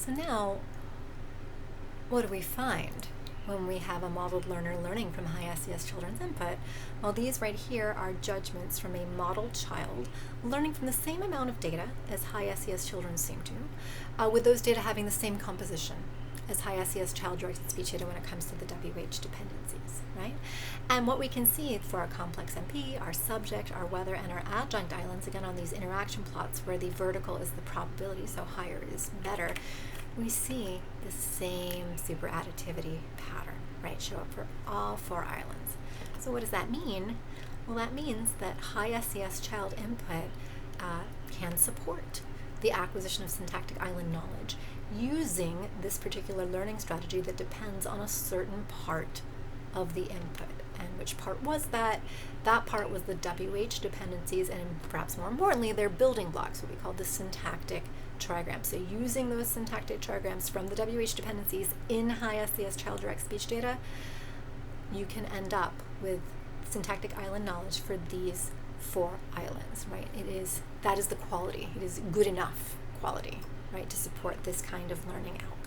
So now, what do we find when we have a modeled learner learning from High-SES children's input? Well, these right here are judgments from a modeled child learning from the same amount of data as High-SES children seem to, with those data having the same composition as High-SES child-directed speech data when it comes to the wh-dependencies, right? And what we can see for our complex MP, our subject, our weather, and our adjunct islands, again on these interaction plots where the vertical is the probability, so higher is better, we see the same superadditivity pattern, right, show up for all 4 islands. So what does that mean? Well, that means that High-SES child input can support the acquisition of syntactic island knowledge using this particular learning strategy that depends on a certain part of the input. And which part was that? That part was the wh-dependencies, and perhaps more importantly, their building blocks, what we call the syntactic trigrams. So using those syntactic trigrams from the wh-dependencies in High-SES child direct speech data, you can end up with syntactic island knowledge for these 4 islands, right? That is the quality. It is good enough quality, right, to support this kind of learning out.